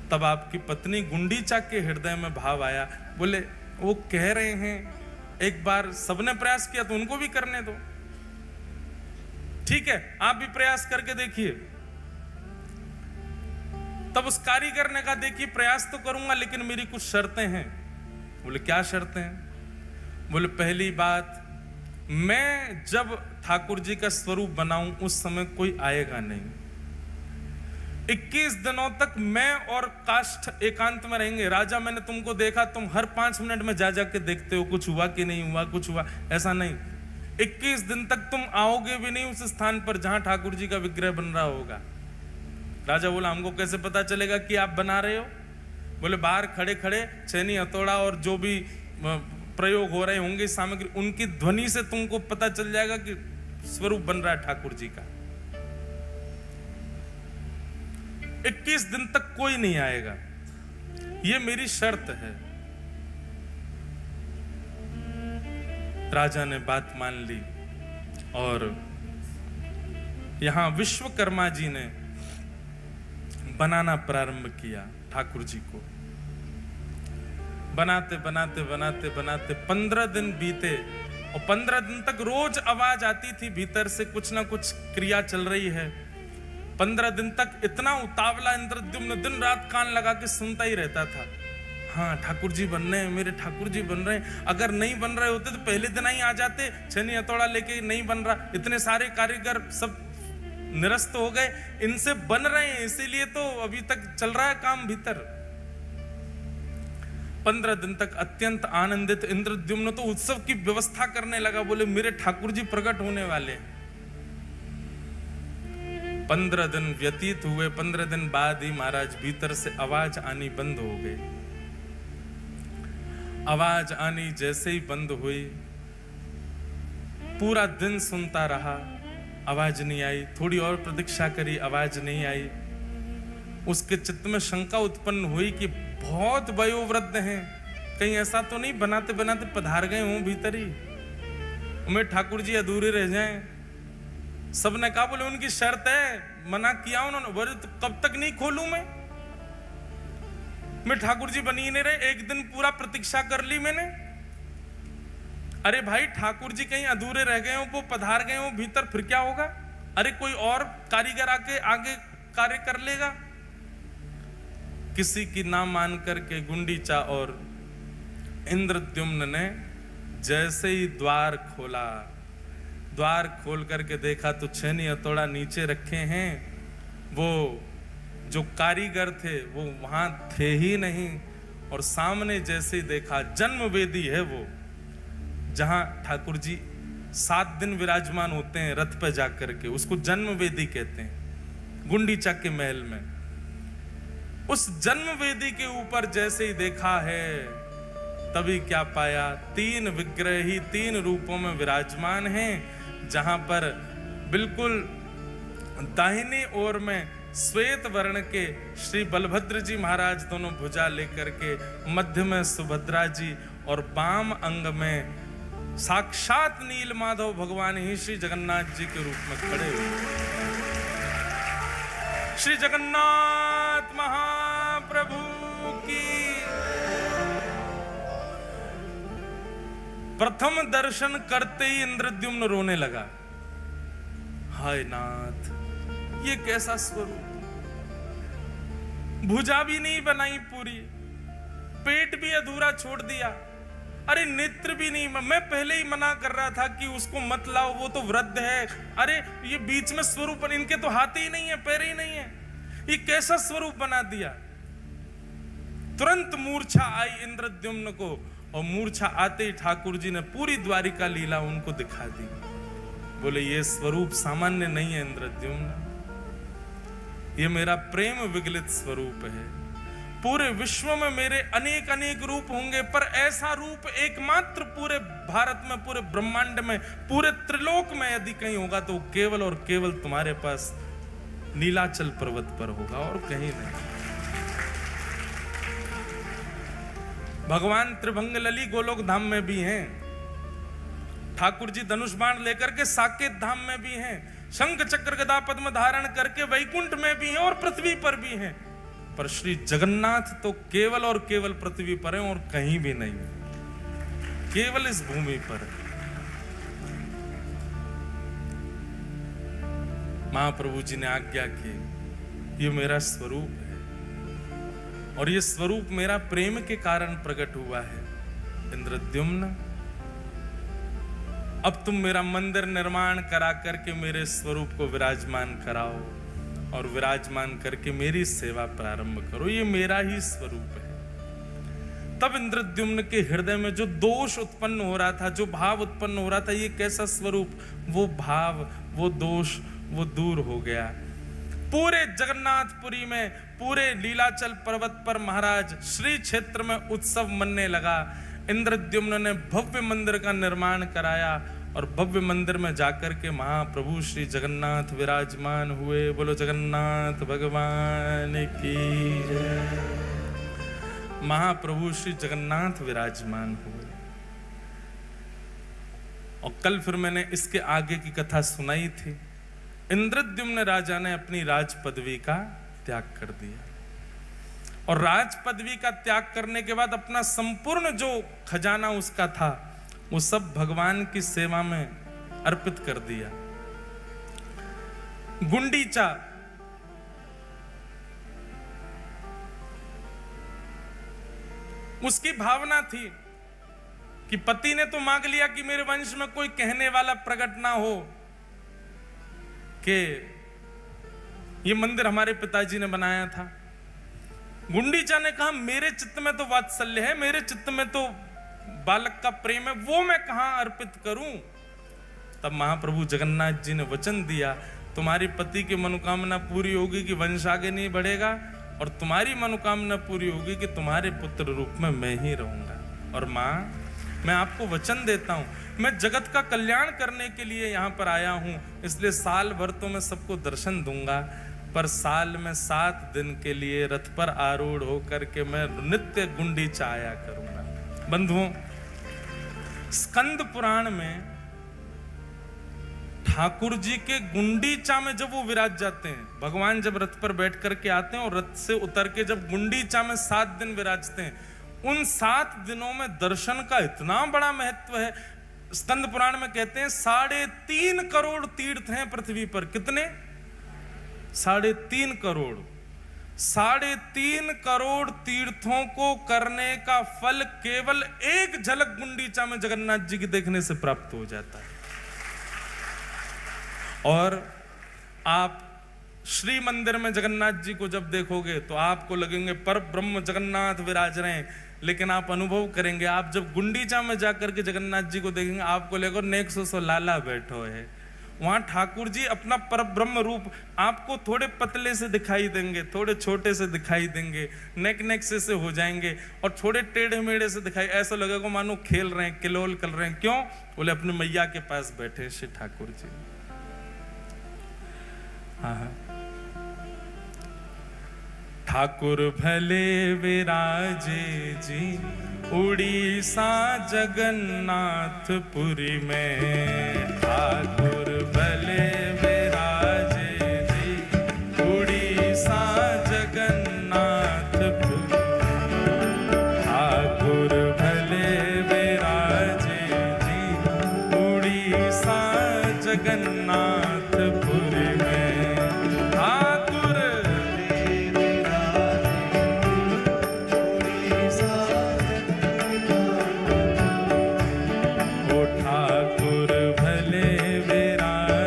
तब आपकी पत्नी गुंडीचा के हृदय में भाव आया, बोले वो कह रहे हैं एक बार सबने प्रयास किया तो उनको भी करने दो, ठीक है आप भी प्रयास करके देखिए। तब उस कारीगर ने कहा, देखिए प्रयास तो करूंगा लेकिन मेरी कुछ शर्तें हैं। बोले क्या शर्तें हैं? बोले पहली बात, मैं जब ठाकुर जी का स्वरूप बनाऊं उस समय कोई आएगा नहीं। 21 दिनों तक मैं और काष्ठ एकांत में रहेंगे। राजा मैंने तुमको देखा, तुम हर 5 मिनट में जा जाके देखते हो कुछ हुआ कि नहीं हुआ, कुछ हुआ, ऐसा नहीं। 21 दिन तक तुम आओगे भी नहीं उस स्थान पर जहां ठाकुर जी का विग्रह बन रहा होगा। राजा बोला हमको कैसे पता चलेगा कि आप बना रहे हो? बोले बाहर खड़े खड़े छेनी हथौड़ा और जो भी प्रयोग हो रहे होंगे सामग्री, उनकी ध्वनि से तुमको पता चल जाएगा कि स्वरूप बन रहा है ठाकुर जी का। 21 दिन तक कोई नहीं आएगा, ये मेरी शर्त है। राजा ने बात मान ली और यहां विश्वकर्मा जी ने बनाना प्रारंभ किया ठाकुर जी को। बनाते बनाते बनाते बनाते 15 दिन बीते और 15 दिन तक रोज आवाज आती थी भीतर से, कुछ ना कुछ क्रिया चल रही है। 15 दिन तक इतना उतावला इंद्रद्युम्न दिन रात कान लगा के सुनता ही रहता था। हाँ ठाकुर जी बन रहे हैं, मेरे ठाकुर जी बन रहे हैं। अगर नहीं बन रहे होते तो पहले दिन ही आ जाते, छेनी हथौड़ा लेके नहीं बन रहा। इतने सारे कारीगर सब निरस्त हो गए, इनसे बन रहे हैं, इसीलिए तो अभी तक चल रहा है काम भीतर। 15 दिन तक अत्यंत आनंदित इंद्रद्युम्न तो उत्सव की व्यवस्था करने लगा, बोले मेरे ठाकुर जी प्रकट होने वाले हैं। 15 दिन व्यतीत हुए, 15 दिन बाद ही महाराज भीतर से आवाज आनी बंद हो गई। आवाज आनी जैसे ही बंद हुई, पूरा दिन सुनता रहा, आवाज नहीं आई। थोड़ी और प्रतीक्षा करी, आवाज नहीं आई। उसके चित्त में शंका उत्पन्न हुई कि बहुत वयोवृद्ध हैं, कहीं ऐसा तो नहीं बनाते बनाते पधार गए हों भीतर ही, मेरे ठाकुर जी अधूरे रह जाएं। सबने कहा, बोले उनकी शर्त है, मना किया उन्होंने, बोले तो कब तक नहीं खोलूं मैं ठाकुर जी बनी ही नहीं रहे। एक दिन पूरा प्रतीक्षा कर ली मैंने। अरे भाई ठाकुर जी कहीं अधूरे रह गए हो, वो पधार गए हो भीतर, फिर क्या होगा? अरे कोई और कारीगर आके आगे कार्य कर लेगा। किसी की ना मान करके गुंडीचा और इंद्रद्युम्न ने जैसे ही द्वार खोला, द्वार खोल करके देखा तो छेनी हथौड़ा नीचे रखे हैं। वो जो कारीगर थे वो वहां थे ही नहीं, और सामने जैसे ही देखा जन्म वेदी है वो, जहां ठाकुर जी 7 दिन विराजमान होते हैं रथ पे जाकर के, उसको जन्म वेदी कहते हैं, गुंडीचा के महल में। उस जन्म वेदी के ऊपर जैसे ही देखा है, तभी क्या पाया, 3 विग्रह ही 3 रूपों में विराजमान हैं। जहां पर बिल्कुल दाहिनी ओर में श्वेत वर्ण के श्री बलभद्र जी महाराज दोनों भुजा लेकर के, मध्य में सुभद्रा जी, और वाम अंग में साक्षात नील माधव भगवान ही श्री जगन्नाथ जी के रूप में खड़े हुए। श्री जगन्नाथ महाप्रभु की। प्रथम दर्शन करते ही इंद्रद्युम्न रोने लगा। हाय नाथ, ये कैसा स्वरूप, भुजा भी नहीं बनाई पूरी, पेट भी अधूरा छोड़ दिया, अरे नेत्र भी नहीं। मैं पहले ही मना कर रहा था कि उसको मत लाओ, वो तो वृद्ध है। अरे ये बीच में स्वरूप, इनके तो हाथ ही नहीं है, पैर ही नहीं है, ये कैसा स्वरूप बना दिया। तुरंत मूर्छा आई इंद्रद्युम्न को, और मूर्छा आते ही ठाकुर जी ने पूरी द्वारिका लीला उनको दिखा दी। बोले ये स्वरूप सामान्य नहीं है इंद्रद्युम्न, ये मेरा प्रेम विगलित स्वरूप है। पूरे विश्व में मेरे अनेक अनेक रूप होंगे, पर ऐसा रूप एकमात्र पूरे भारत में, पूरे ब्रह्मांड में, पूरे त्रिलोक में यदि कहीं होगा तो केवल और केवल तुम्हारे पास नीलाचल पर्वत पर होगा, और कहीं नहीं। भगवान त्रिभंग लली गोलोक धाम में भी हैं, ठाकुर जी धनुष बाण लेकर के साकेत धाम में भी हैं, शंख चक्र गदा पद्म धारण करके वैकुंठ में भी हैं और पृथ्वी पर भी हैं। पर श्री जगन्नाथ तो केवल और केवल पृथ्वी पर हैं और कहीं भी नहीं, केवल इस भूमि पर। महाप्रभु जी ने आज्ञा की, ये मेरा स्वरूप है और ये स्वरूप मेरा प्रेम के कारण प्रकट हुआ है। इंद्रद्युम्न, अब तुम मेरा मंदिर निर्माण करा करके मेरे स्वरूप को विराजमान कराओ और विराजमान करके मेरी सेवा प्रारंभ करो, ये मेरा ही स्वरूप है। तब इंद्रद्युम्न के हृदय में जो दोष उत्पन्न हो रहा था, जो भाव उत्पन्न हो रहा था, ये कैसा स्वरूप, वो भाव, वो दोष, वो दूर हो गया। पूरे जगन्नाथपुरी में, पूरे लीलाचल पर्वत पर महाराज श्री क्षेत्र में उत्सव मनने लगा। इंद्रद्युम्न ने भव्य मंदिर का निर्माण कराया और भव्य मंदिर में जाकर के महाप्रभु श्री जगन्नाथ विराजमान हुए। बोलो जगन्नाथ भगवान की जय। महाप्रभु श्री जगन्नाथ विराजमान हुए। और कल फिर मैंने इसके आगे की कथा सुनाई थी। इंद्रद्युम्न राजा ने अपनी राज पदवी का त्याग कर दिया और राज पदवी का त्याग करने के बाद अपना संपूर्ण जो खजाना उसका था वो सब भगवान की सेवा में अर्पित कर दिया। गुंडीचा, उसकी भावना थी कि पति ने तो मांग लिया कि मेरे वंश में कोई कहने वाला प्रकट ना हो कि ये मंदिर हमारे पिताजी ने बनाया था। गुंडीचा ने कहा मेरे चित्त में तो वात्सल्य है, मेरे चित्त में तो बालक का प्रेम है, वो मैं कहां अर्पित करूं। तब महाप्रभु जगन्नाथ जी ने वचन दिया, तुम्हारी पति की मनोकामना पूरी होगी कि वंश आगे नहीं बढ़ेगा, और तुम्हारी मनोकामना पूरी होगी कि तुम्हारे पुत्र रूप में मैं ही रहूंगा। और मां, मैं आपको वचन देता हूं, मैं जगत का कल्याण करने के लिए यहां पर आया हूं, इसलिए साल भर तो मैं सबको दर्शन दूंगा, पर साल में 7 दिन के लिए रथ पर आरूढ़ होकर के मैं नित्य गुंडीचा आया करूंगा। बंधुओं, स्कंद पुराण में ठाकुर जी के गुंडीचा में जब वो विराज जाते हैं, भगवान जब रथ पर बैठ करके आते हैं और रथ से उतर के जब गुंडीचा में 7 दिन विराजते हैं, उन 7 दिनों में दर्शन का इतना बड़ा महत्व है। स्कंद पुराण में कहते हैं 3.5 करोड़ तीर्थ हैं पृथ्वी पर। कितने? 3.5 करोड़। 3.5 करोड़ तीर्थों को करने का फल केवल एक झलक गुंडीचा में जगन्नाथ जी की देखने से प्राप्त हो जाता है। और आप श्री मंदिर में जगन्नाथ जी को जब देखोगे तो आपको लगेंगे पर ब्रह्म जगन्नाथ विराज रहे हैं, लेकिन आप अनुभव करेंगे, आप जब गुंडीचा में जाकर के जगन्नाथ जी को देखेंगे, आपको लगेगा नेक सो लाला बैठो है। वहां ठाकुर जी अपना पर ब्रह्म रूप आपको थोड़े पतले से दिखाई देंगे, थोड़े छोटे से दिखाई देंगे, नेक से हो जाएंगे, और थोड़े टेढ़े मेढ़े से दिखाई, ऐसा लगेगा मानो खेल रहे हैं, किलोल कर रहे हैं। क्यों? बोले अपने मैया के पास बैठे श्री ठाकुर जी। हाँ, ठाकुर भले विराजे जी उड़ीसा जगन्नाथपुरी में। ठाकुर भले विराजे जी उड़ीसा जगन्नाथपुरी। ठाकुर भले विराजे जी उड़ीसा जगन्नाथपुरी में। ठाकुर भले विराजे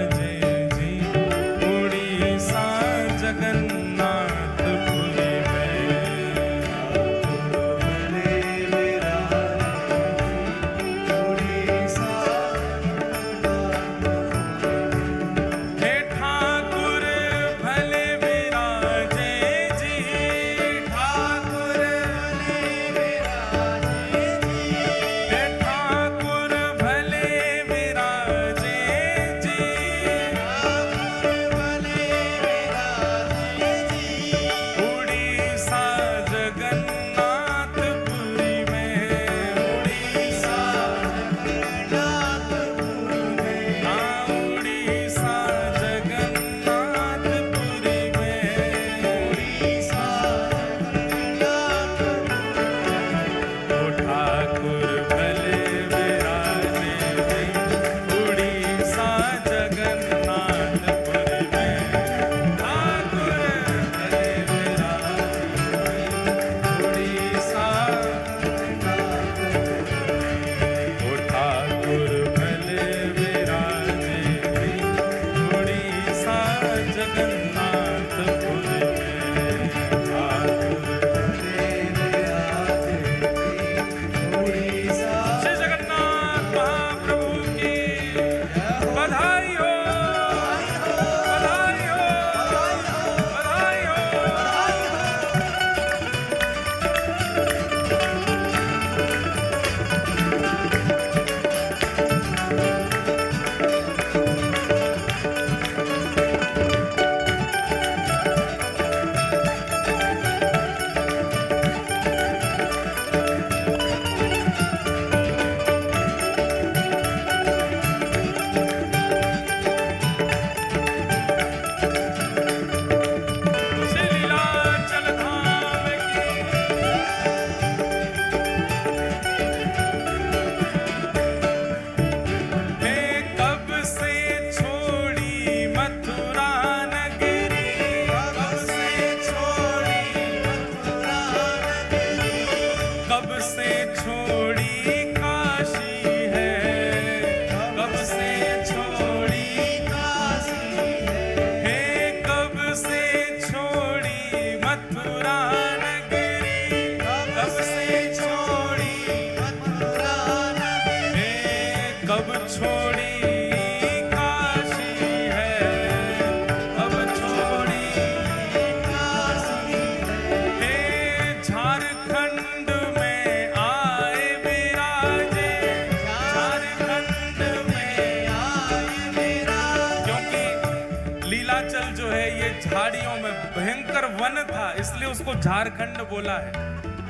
पहाड़ियों में भयंकर वन था, इसलिए उसको झारखंड बोला है।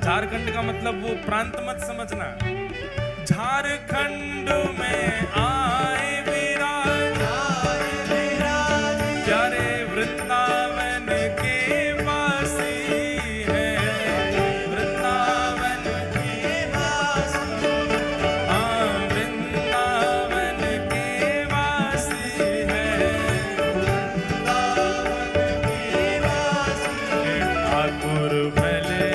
झारखंड का मतलब वो प्रांत मत समझना। झारखंड में आए विराज प्यारे वृंदावन के वासी हैं, वृंदावन के वासी, वृंदावन के वासी हैं, ठाकुर भले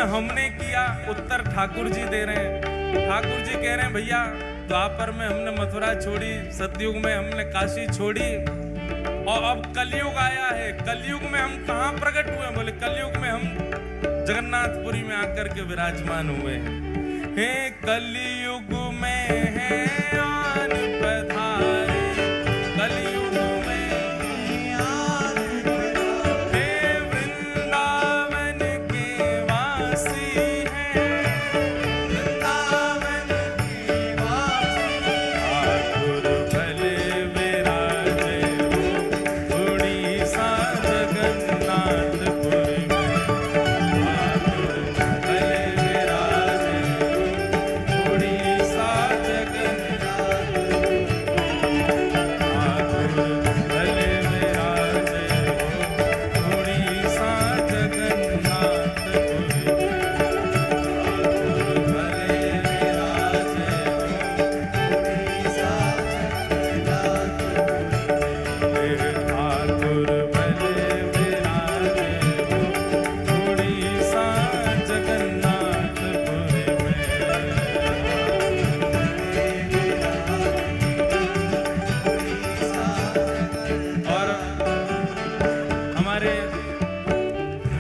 हमने किया, उत्तर ठाकुर जी दे रहे हैं। ठाकुर जी कह रहे हैं भैया द्वापर में हमने मथुरा छोड़ी, सतयुग में हमने काशी छोड़ी और अब कलयुग आया है। कलयुग में हम कहाँ प्रकट हुए? बोले कलयुग में हम जगन्नाथपुरी में आकर के विराजमान हुए हैं। हे कलयुग में है आन पधारे, कलयुग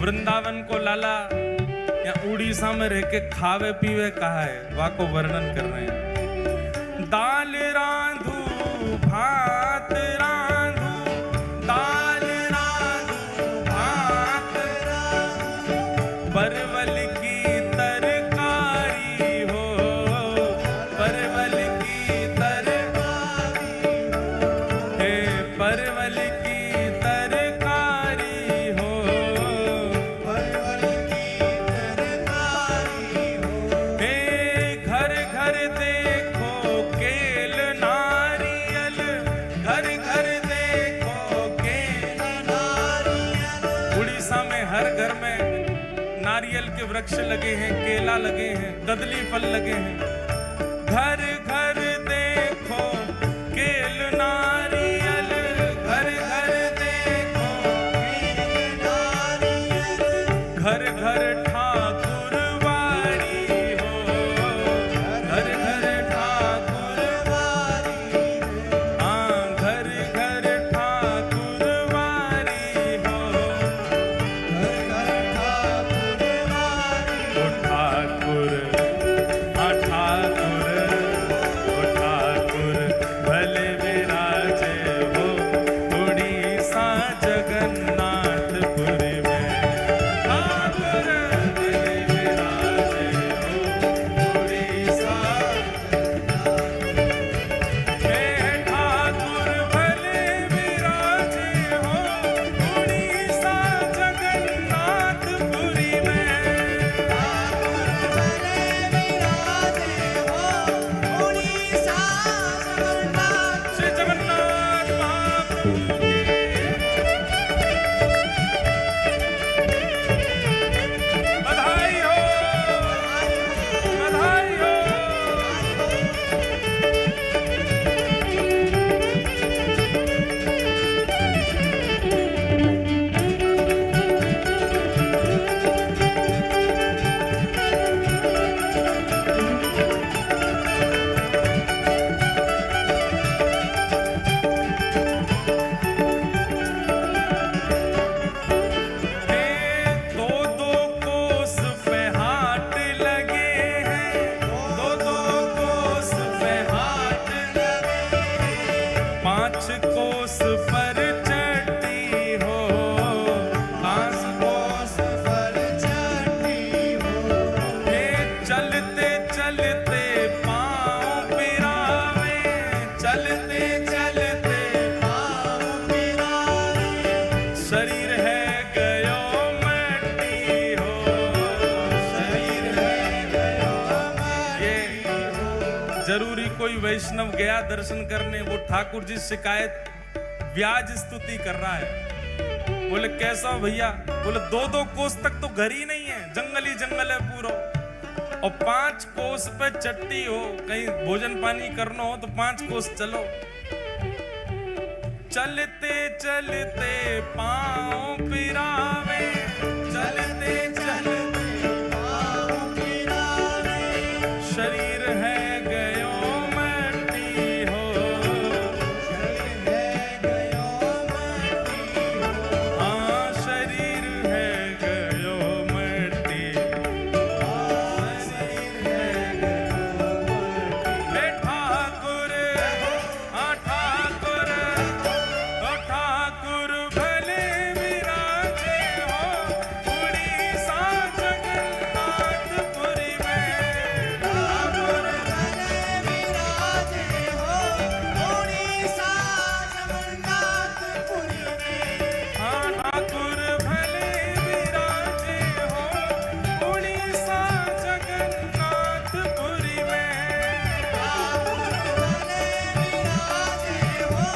वृंदावन को लाला या उड़ीसा में रह के खावे पीवे कहा है, वा को वर्णन कर रहे हैं। दाल रांधू भात रांधू, दाल रांधू भात रांधू, परवल की तरकारी हो, परवल की तरकारी, हे परवल की नारियल के वृक्ष लगे हैं, केला लगे हैं, कदली फल लगे हैं। घर घर देखो केल नारियल, घर घर देखो केल नारियल, घर घर ठाकुर वारी हो, घर घर ठाकुर वारी, हाँ घर घर ठाकुर वारी हो, घर घर ठाकुर जरूरी कोई वैष्णव गया दर्शन करने, वो ठाकुर जी शिकायत व्याज स्तुति कर रहा है। बोले कैसा हो भैया? बोले 2-2 कोस तक तो घर ही नहीं है, जंगल ही जंगल है पूरा, और 5 कोस पे चट्टी हो, कहीं भोजन पानी करना हो तो 5 कोस चलो। चलते चलते पाँव पिरावे, चलते चलते पाँव पिरावे, शरीर है गयो मट्टी हो, शरीर है गयो मट्टी हो, हाँ शरीर है गयो मट्टी, शरीर है गयो मट्टी। हे ठाकुर, हाँ ठाकुर, ओ ठाकुर भले विराजे हो उड़ीसा जगन्नाथपुरी में, ठाकुर भले विराजे हो उड़ीसा जगन्नाथपुरी में, हाँ ठाकुर भले विराजे हो उड़ीसा जगन्नाथपुरी में, ठाकुर भले विराजे हो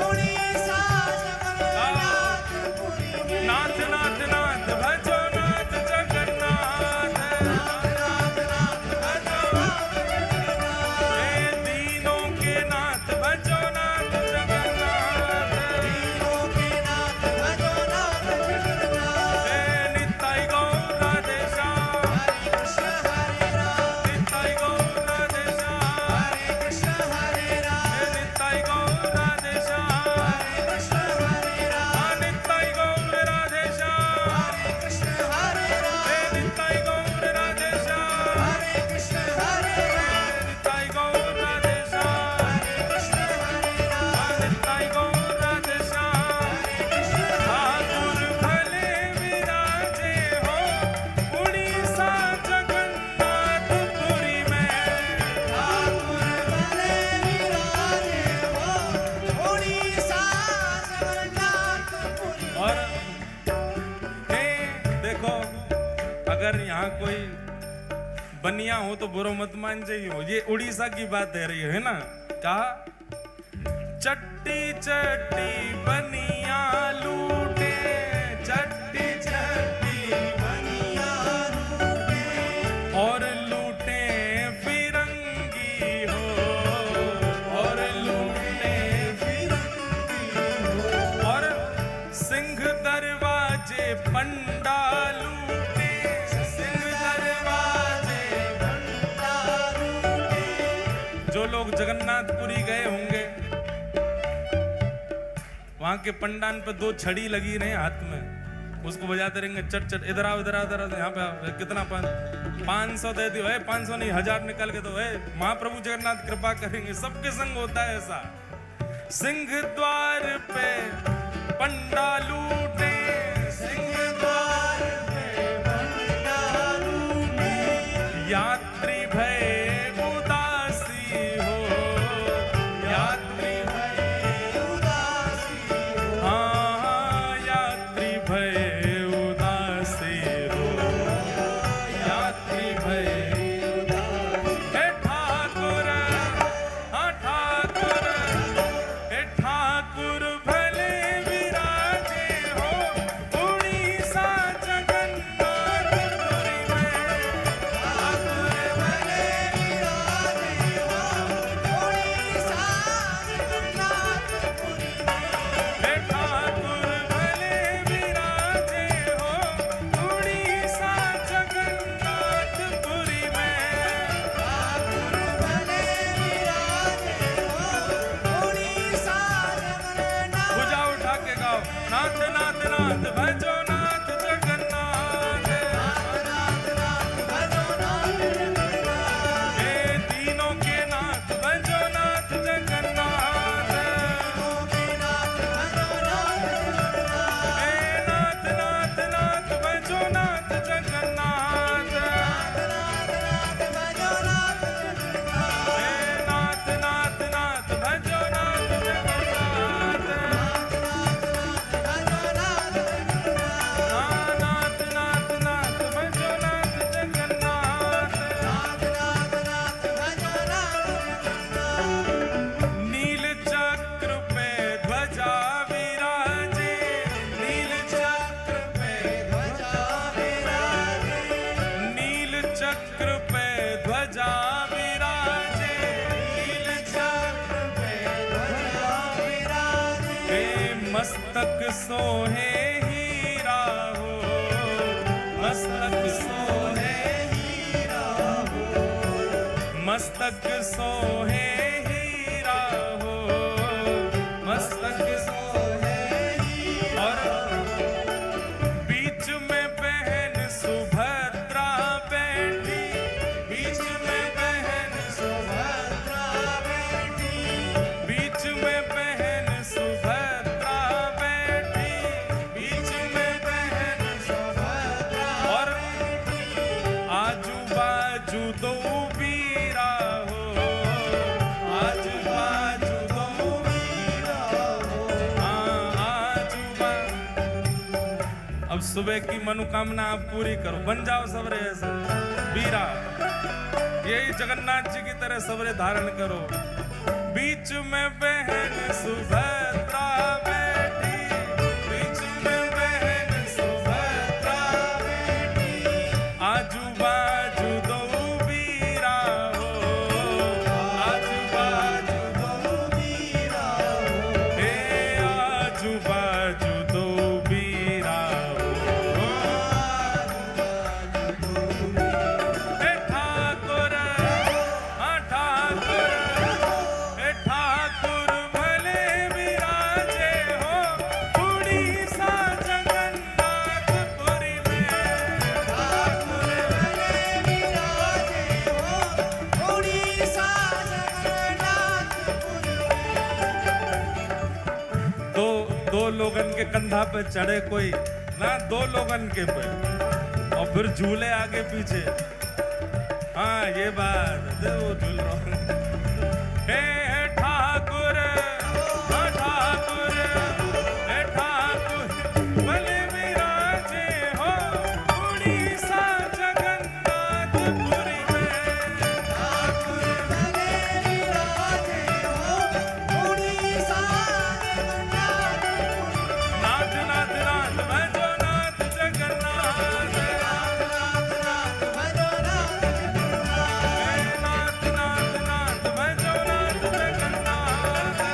उड़ीसा जगन्नाथपुरी में। नाथ नाथ नाथ भजो नाथ जगन्नाथ, नाथ नाथ भजो नाथ जगन्नाथ, हे दीनों के नाथ भजो नाथ जगन्नाथ, दीनों के नाथ भजो नाथ जगन्नाथ, हे नित्य गौर राधे श्याम, हरे कृष्ण हरे राम, नित्य गौर राधे श्याम, हरे कृष्ण हरे राम, हे नित्य गौर राधे श्याम, हरे कृष्ण हरे राम, नित्य गौर राधे श्याम, हरे कृष्ण हरे राम, हे नित्य गौर राधे श्याम, हरे कृष्ण हरे राम, नित्य गौर राधे श्याम, हरे कृष्ण हरे राम, नित्य गौर राधे श्याम, हरे कृष्ण। ठाकुर भले विराजे हो उड़ीसा जगन्नाथपुरी में, ठाकुर भले विराजे हो उड़ीसा जगन्नाथपुरी। और हे देखो, अगर यहाँ कोई बनिया हो तो बुरो मत मान जाइयो, ये उड़ीसा की बात है रही है ना। कहा चट्टी चट्टी बनिया लूटे, चट्टी चट्टी बनिया लूटे, और लूटे फिरंगी हो, और लूटे फिरंगी हो, और सिंह दरवाजे पंडा लूटे, सिंह दरवाजे पंडा लूटे। जो लोग जगन्नाथपुरी गए होंगे, वहां के पंडान पे 2 छड़ी लगी रहे हाथ में, उसको बजाते रहेंगे चट चट, इधर आओ इधर आओ इधर आओ, यहाँ पे आओ, कितना 500 दे दियो, 500 नहीं 1000 निकाल के दो, महाप्रभु जगन्नाथ कृपा करेंगे। सबके संग होता है ऐसा। सिंह द्वार पे पंडा लूटे, सिंह द्वार पे पंडा लूटे, यात्री भय उदासी हो, यात्री भय उदासी हो, हाँ यात्री भय उदासी हो, यात्री भय उदासी। हे ठाकुर, हाँ ठाकुर, हे ठाकुर भले विराजे हो मस्तक सोहे हीरा हो, मस्तक सोहे हीरा हो, मस्तक सोहे हीरा हो, मस्तक सोहे हीरा। और बीच में बहन सुभद्रा बैठी, बीच में बहन सुभद्रा बैठी, बीच में बहन सुभद्रा बैठी, बीच में बहन सुभद्रा। और आजू बाजू दो बीरा हो, आजू बाजू दो बीरा हो, हाँ आजू बाजू। अब सुबह की मनोकामना आप पूरी करो, बन जाओ सबरे ऐसे बीरा, यही जगन्नाथ जी की तरह सबरे धारण करो। बीच में बहन सुभद्रा बैठी, बीच में बहन सुभद्रा बैठी, आजू बाजू दो बीरा हो, आजू बाजू दो बीरा हो, हे आजू बाजू दो बीरा हो, हे ठाकुर, हाँ ठाकुर, हे ठाकुर भले विराजे हो उड़ीसा जगन्नाथपुरी में, ठाकुर भले विराजे हो उड़ीसा जगन्नाथपुरी में। दो लोगन के कंधा पे चढ़े कोई ना, दो लोगन के पे, और फिर झूले आगे पीछे, हाँ ये बात है, वो झूल रहा हूँ। हे ठाकुर, हाँ ठाकुर, हे ठाकुर भले विराजे हो उड़ीसा जगन्नाथपुरी में, ठाकुर भले विराजे हो उड़ीसा जगन्नाथपुरी। नाथ नाथ नाथ भजो नाथ जगन्नाथ, नाथ नाथ भजो नाथ जगन्नाथ, नाथ नाथ नाथ भजो नाथ जगन्नाथ,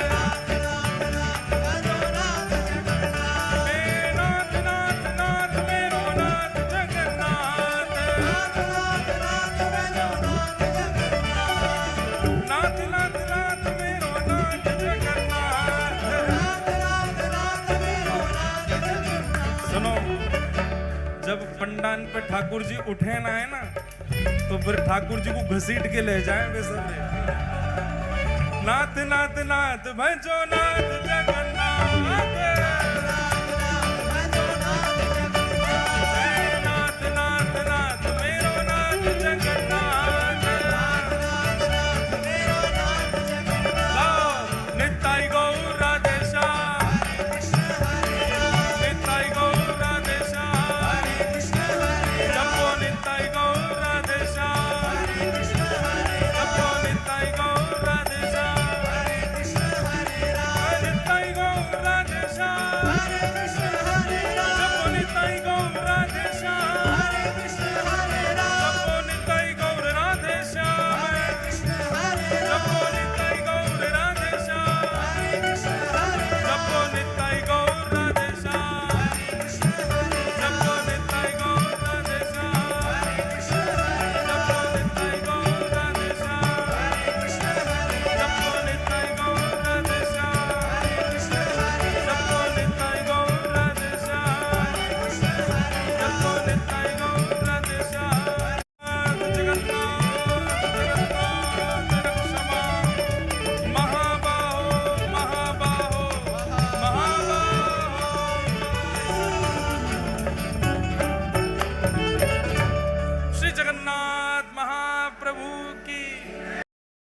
नाथ नाथ नाथ भजो नाथ जगन्नाथ, हे नाथ नाथ नाथ मेरो नाथ जगन्नाथ, नाथ नाथ नाथ भजो नाथ जगन्नाथ, नाथ नाथ नाथ मेरो नाथ जगन्नाथ, नाथ नाथ नाथ मेरो नाथ जगन्नाथ। सुनो, जब पंडान पे ठाकुर जी उठे ना है ना, तो फिर ठाकुर जी को घसीट के ले जाए बेसरे। नाथ नाथ नाथ भजो नाथ जगन्नाथ,